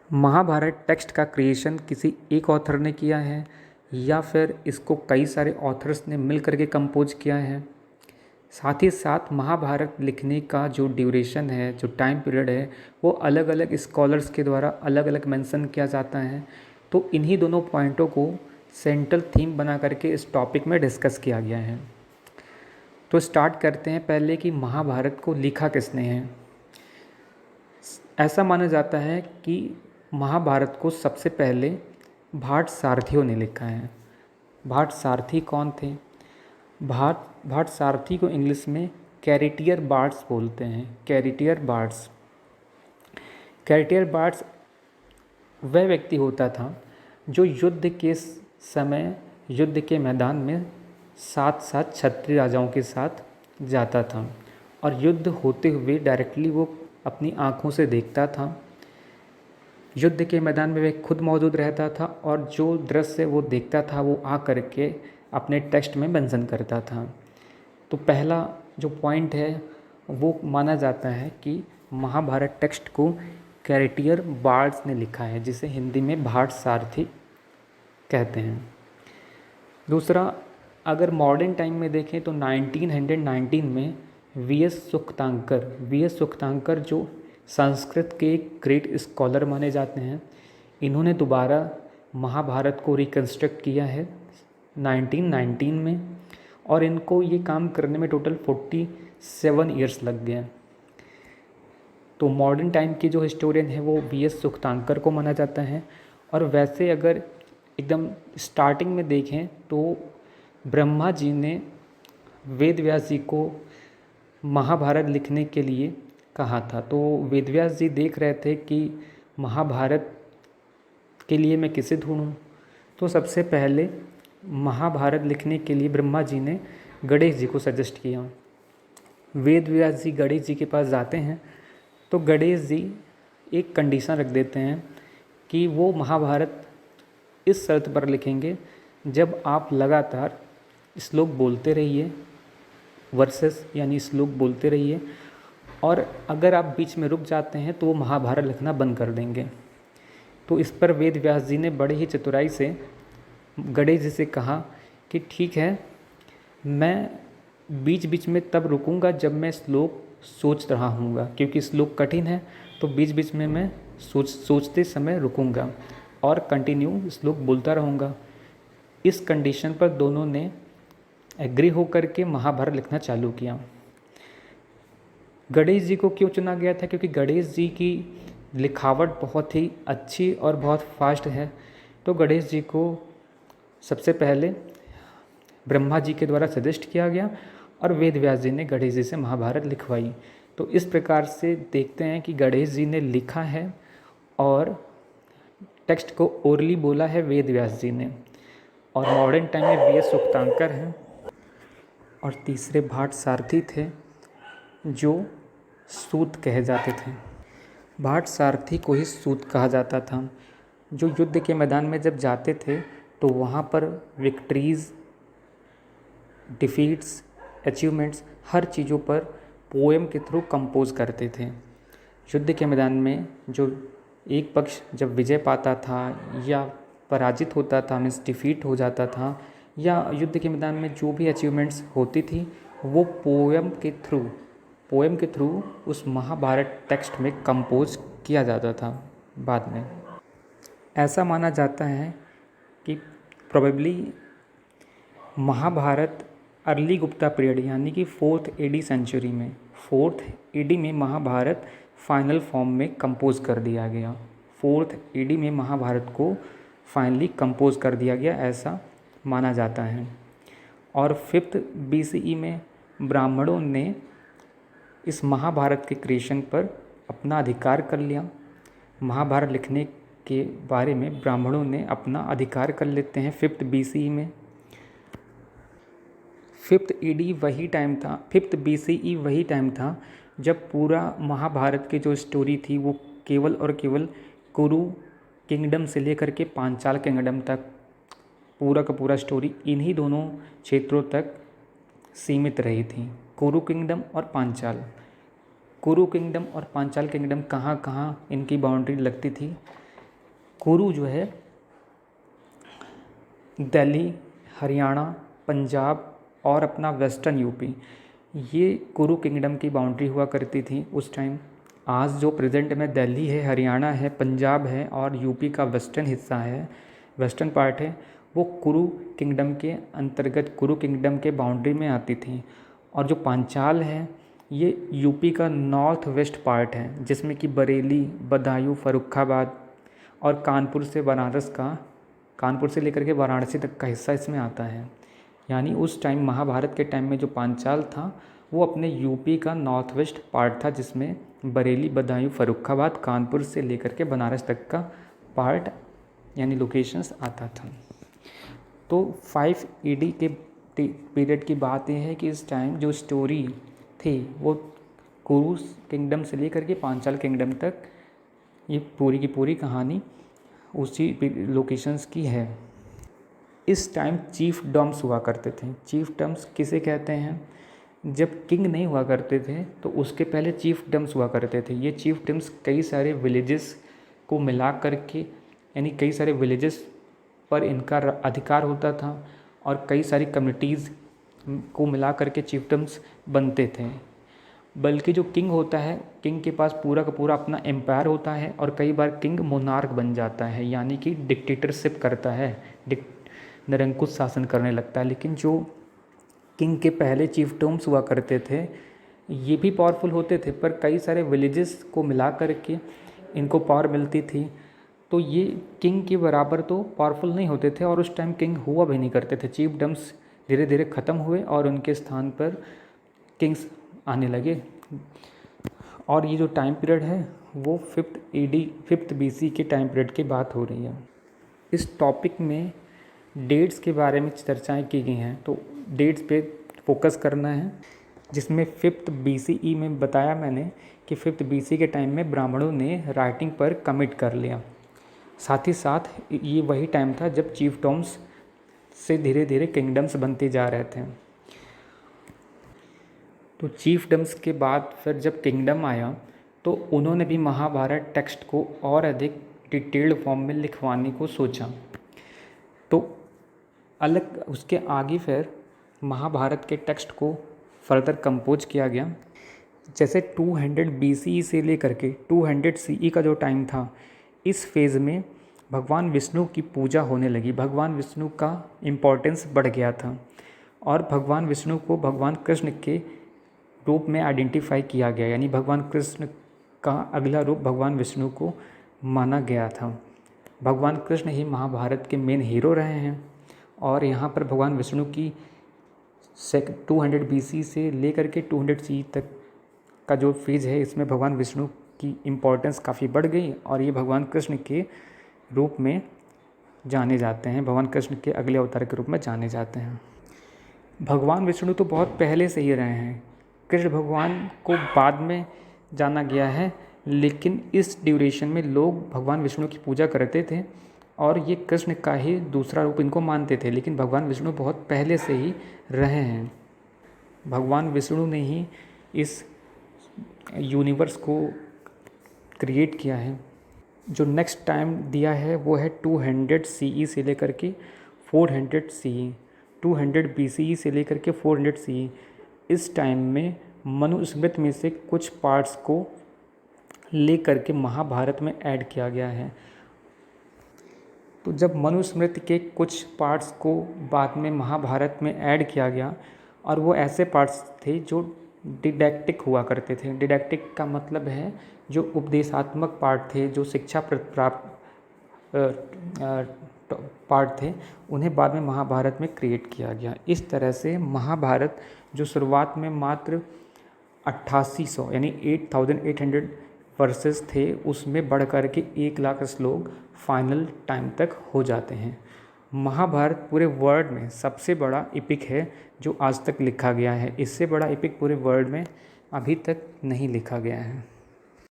Mahabharat text का creation किसी एक ऑथर ने किया है या फिर इसको कई सारे ऑथर्स ने मिल करके कंपोज किया है। साथ ही साथ महाभारत लिखने का जो ड्यूरेशन है, जो टाइम पीरियड है, वो अलग अलग स्कॉलर्स के द्वारा अलग अलग मेंशन किया जाता है। तो इन्हीं दोनों पॉइंटों को सेंट्रल थीम बना करके इस टॉपिक में डिस्कस किया गया है। तो स्टार्ट करते हैं पहले कि महाभारत को लिखा किसने है। ऐसा माना जाता है कि महाभारत को सबसे पहले भाट सारथियों ने लिखा है। भाट सारथी कौन थे? भाट सारथी को इंग्लिश में कैरेटियर बार्ड्स बोलते हैं। कैरेटियर बार्ड्स वह व्यक्ति होता था जो युद्ध के समय युद्ध के मैदान में साथ साथ क्षत्रिय राजाओं के साथ जाता था और युद्ध होते हुए डायरेक्टली वो अपनी आँखों से देखता था। युद्ध के मैदान में वह खुद मौजूद रहता था और जो दृश्य वो देखता था वो आ करके अपने टेक्स्ट में मेंशन करता था। तो पहला जो पॉइंट है वो माना जाता है कि महाभारत टेक्स्ट को कैरेटियर बार्ड्स ने लिखा है, जिसे हिंदी में भाट सारथी कहते हैं। दूसरा, अगर मॉडर्न टाइम में देखें तो 1919 में वी.एस. सुक्तांकर जो संस्कृत के एक ग्रेट स्कॉलर माने जाते हैं, इन्होंने दोबारा महाभारत को रिकन्स्ट्रक्ट किया है 1919 में और इनको ये काम करने में टोटल 47 ईयर्स लग गए। तो मॉडर्न टाइम के जो हिस्टोरियन है वो वी.एस. सुक्तांकर को माना जाता है। और वैसे अगर एकदम स्टार्टिंग में देखें तो ब्रह्मा जी ने वेद व्यास जी को महाभारत लिखने के लिए कहा था। तो वेद व्यास जी देख रहे थे कि महाभारत के लिए मैं किसे ढूंढूं। तो सबसे पहले महाभारत लिखने के लिए ब्रह्मा जी ने गणेश जी को सजेस्ट किया। वेद व्यास जी गणेश जी के पास जाते हैं तो गणेश जी एक कंडीशन रख देते हैं कि वो महाभारत इस शर्त पर लिखेंगे जब आप लगातार श्लोक बोलते रहिए, वर्सेस यानी श्लोक बोलते रहिए, और अगर आप बीच में रुक जाते हैं तो वो महाभारत लिखना बंद कर देंगे। तो इस पर वेद व्यास जी ने बड़े ही चतुराई से गणेश जी से कहा कि ठीक है, मैं बीच बीच में तब रुकूंगा जब मैं श्लोक सोच रहा हूँगा, क्योंकि श्लोक कठिन है तो बीच बीच में मैं सोचते समय रुकूंगा और कंटिन्यू श्लोक बोलता रहूँगा। इस कंडीशन पर दोनों ने एग्री होकर के महाभारत लिखना चालू किया। गणेश जी को क्यों चुना गया था? क्योंकि गणेश जी की लिखावट बहुत ही अच्छी और बहुत फास्ट है। तो गणेश जी को सबसे पहले ब्रह्मा जी के द्वारा सजेस्ट किया गया और वेद व्यास जी ने गणेश जी से महाभारत लिखवाई। तो इस प्रकार से देखते हैं कि गणेश जी ने लिखा है और टेक्स्ट को ओरली बोला है वेद व्यास जी ने। और मॉडर्न टाइम में वी.एस. सुक्तांकर हैं और तीसरे भाट सारथी थे जो सूत कहे जाते थे। भाट सारथी को ही सूत कहा जाता था, जो युद्ध के मैदान में जब जाते थे तो वहाँ पर विक्ट्रीज़, डिफीट्स, अचीवमेंट्स, हर चीज़ों पर पोएम के थ्रू कंपोज करते थे। युद्ध के मैदान में जो एक पक्ष जब विजय पाता था या पराजित होता था, मीन्स डिफीट हो जाता था, या युद्ध के मैदान में जो भी अचीवमेंट्स होती थी वो पोएम के थ्रू उस महाभारत टेक्स्ट में कंपोज किया जाता था बाद में। ऐसा माना जाता है कि probably Mahabharata early Gupta period यानी कि 4th AD सेंचुरी में 4th AD में महाभारत फाइनल फॉर्म में कंपोज कर दिया गया। 4th AD में महाभारत को फाइनली कंपोज कर दिया गया, ऐसा माना जाता है। और 5th BCE में ब्राह्मणों ने इस महाभारत के क्रिएशन पर अपना अधिकार कर लिया। महाभारत लिखने के बारे में ब्राह्मणों ने अपना अधिकार कर लेते हैं 5th BCE में। 5th BCE वही टाइम था जब पूरा महाभारत की जो स्टोरी थी वो केवल और केवल कुरु किंगडम से लेकर के पांचाल किंगडम तक पूरा का पूरा स्टोरी इन्हीं दोनों क्षेत्रों तक सीमित रही थी, कुरु किंगडम और पांचाल। कुरु किंगडम और पांचाल किंगडम कहाँ कहाँ इनकी बाउंड्री लगती थी, कुरु जो है दिल्ली, हरियाणा, पंजाब और अपना वेस्टर्न यूपी, ये कुरु किंगडम की बाउंड्री हुआ करती थी उस टाइम। आज जो प्रेजेंट में दिल्ली है, हरियाणा है, पंजाब है और यूपी का वेस्टर्न हिस्सा है, वेस्टर्न पार्ट है, वो कुरु किंगडम के अंतर्गत, कुरु किंगडम के बाउंड्री में आती थी। और जो पांचाल है ये यूपी का नॉर्थ वेस्ट पार्ट है, जिसमें कि बरेली, बदायूं, फर्रुखाबाद और कानपुर से लेकर के वाराणसी तक का हिस्सा इसमें आता है। यानी उस टाइम महाभारत के टाइम में जो पांचाल था वो अपने यूपी का नॉर्थ वेस्ट पार्ट था, जिसमें बरेली, बदायूं, फर्रुखाबाद, कानपुर से लेकर के बनारस तक का पार्ट यानी लोकेशंस आता था। तो 5 AD के पीरियड की बात यह है कि इस टाइम जो स्टोरी थी वो कुरु किंगडम से लेकर के पांचाल किंगडम तक, ये पूरी की पूरी कहानी उसी लोकेशंस की है। इस टाइम चीफ डम्स हुआ करते थे। चीफ डम्स किसे कहते हैं? जब किंग नहीं हुआ करते थे तो उसके पहले चीफ डम्स हुआ करते थे। ये चीफ डम्स कई सारे विलेजेस को मिला करके, यानी कई सारे विलेजेस पर इनका अधिकार होता था और कई सारी कम्युनिटीज़ को मिला करके चीफ डम्स बनते थे। बल्कि जो किंग होता है, किंग के पास पूरा का पूरा अपना एम्पायर होता है और कई बार किंग मोनार्क बन जाता है, यानी कि डिक्टेटरशिप करता है, निरंकुश शासन करने लगता है। लेकिन जो किंग के पहले चीफ डम्स हुआ करते थे ये भी पावरफुल होते थे, पर कई सारे विलेजेस को मिला करके इनको पावर मिलती थी। तो ये किंग के बराबर तो पावरफुल नहीं होते थे और उस टाइम किंग हुआ भी नहीं करते थे। चीफ डम्स धीरे धीरे ख़त्म हुए और उनके स्थान पर किंग्स आने लगे। और ये जो टाइम पीरियड है वो 5th BC के टाइम पीरियड की बात हो रही है। इस टॉपिक में डेट्स के बारे में चर्चाएं की गई हैं, तो डेट्स पे फोकस करना है, जिसमें 5th BCE में बताया मैंने कि 5th BC के टाइम में ब्राह्मणों ने राइटिंग पर कमिट कर लिया। साथ ही साथ ये वही टाइम था जब चीफ डम्स से धीरे धीरे किंगडम्स बनते जा रहे थे। तो चीफ डम्स के बाद फिर जब किंगडम आया तो उन्होंने भी महाभारत टेक्स्ट को और अधिक डिटेल्ड फॉर्म में लिखवाने को सोचा। तो अलग उसके आगे फिर महाभारत के टेक्स्ट को फर्दर कंपोज किया गया। जैसे 200 BCE से लेकर के 200 CE का जो टाइम था, इस फेज़ में भगवान विष्णु की पूजा होने लगी। भगवान विष्णु का इम्पोर्टेंस बढ़ गया था और भगवान विष्णु को भगवान कृष्ण के रूप में आइडेंटिफाई किया गया, यानी भगवान कृष्ण का अगला रूप भगवान विष्णु को माना गया था। भगवान कृष्ण ही महाभारत के मेन हीरो रहे हैं और यहाँ पर भगवान विष्णु की 200 BC से लेकर के 200 CE तक का जो फेज़ है, इसमें भगवान विष्णु की इम्पोर्टेंस काफ़ी बढ़ गई और ये भगवान कृष्ण के रूप में जाने जाते हैं, भगवान कृष्ण के अगले अवतार के रूप में जाने जाते हैं। भगवान विष्णु तो बहुत पहले से ही रहे हैं, कृष्ण भगवान को बाद में जाना गया है, लेकिन इस ड्यूरेशन में लोग भगवान विष्णु की पूजा करते थे और ये कृष्ण का ही दूसरा रूप इनको मानते थे। लेकिन भगवान विष्णु बहुत पहले से ही रहे हैं। भगवान विष्णु ने ही इस यूनिवर्स को क्रिएट किया है। जो नेक्स्ट टाइम दिया है वो है 200 CE से लेकर के 400 CE, 200 BCE से लेकर के 400 CE। इस टाइम में मनुस्मृति में से कुछ पार्ट्स को लेकर के महाभारत में ऐड किया गया है। तो जब मनुस्मृति के कुछ पार्ट्स को बाद में महाभारत में ऐड किया गया और वो ऐसे पार्ट्स थे जो डिडैक्टिक हुआ करते थे। डिडैक्टिक का मतलब है जो उपदेशात्मक पार्ट थे, जो शिक्षा प्राप्त पार्ट थे, उन्हें बाद में महाभारत में क्रिएट किया गया। इस तरह से महाभारत जो शुरुआत में मात्र 8800 यानी 8800 वर्सेस थे, उसमें बढ़ कर के 1 लाख श्लोक फाइनल टाइम तक हो जाते हैं। महाभारत पूरे वर्ल्ड में सबसे बड़ा एपिक है जो आज तक लिखा गया है। इससे बड़ा एपिक पूरे वर्ल्ड में अभी तक नहीं लिखा गया है।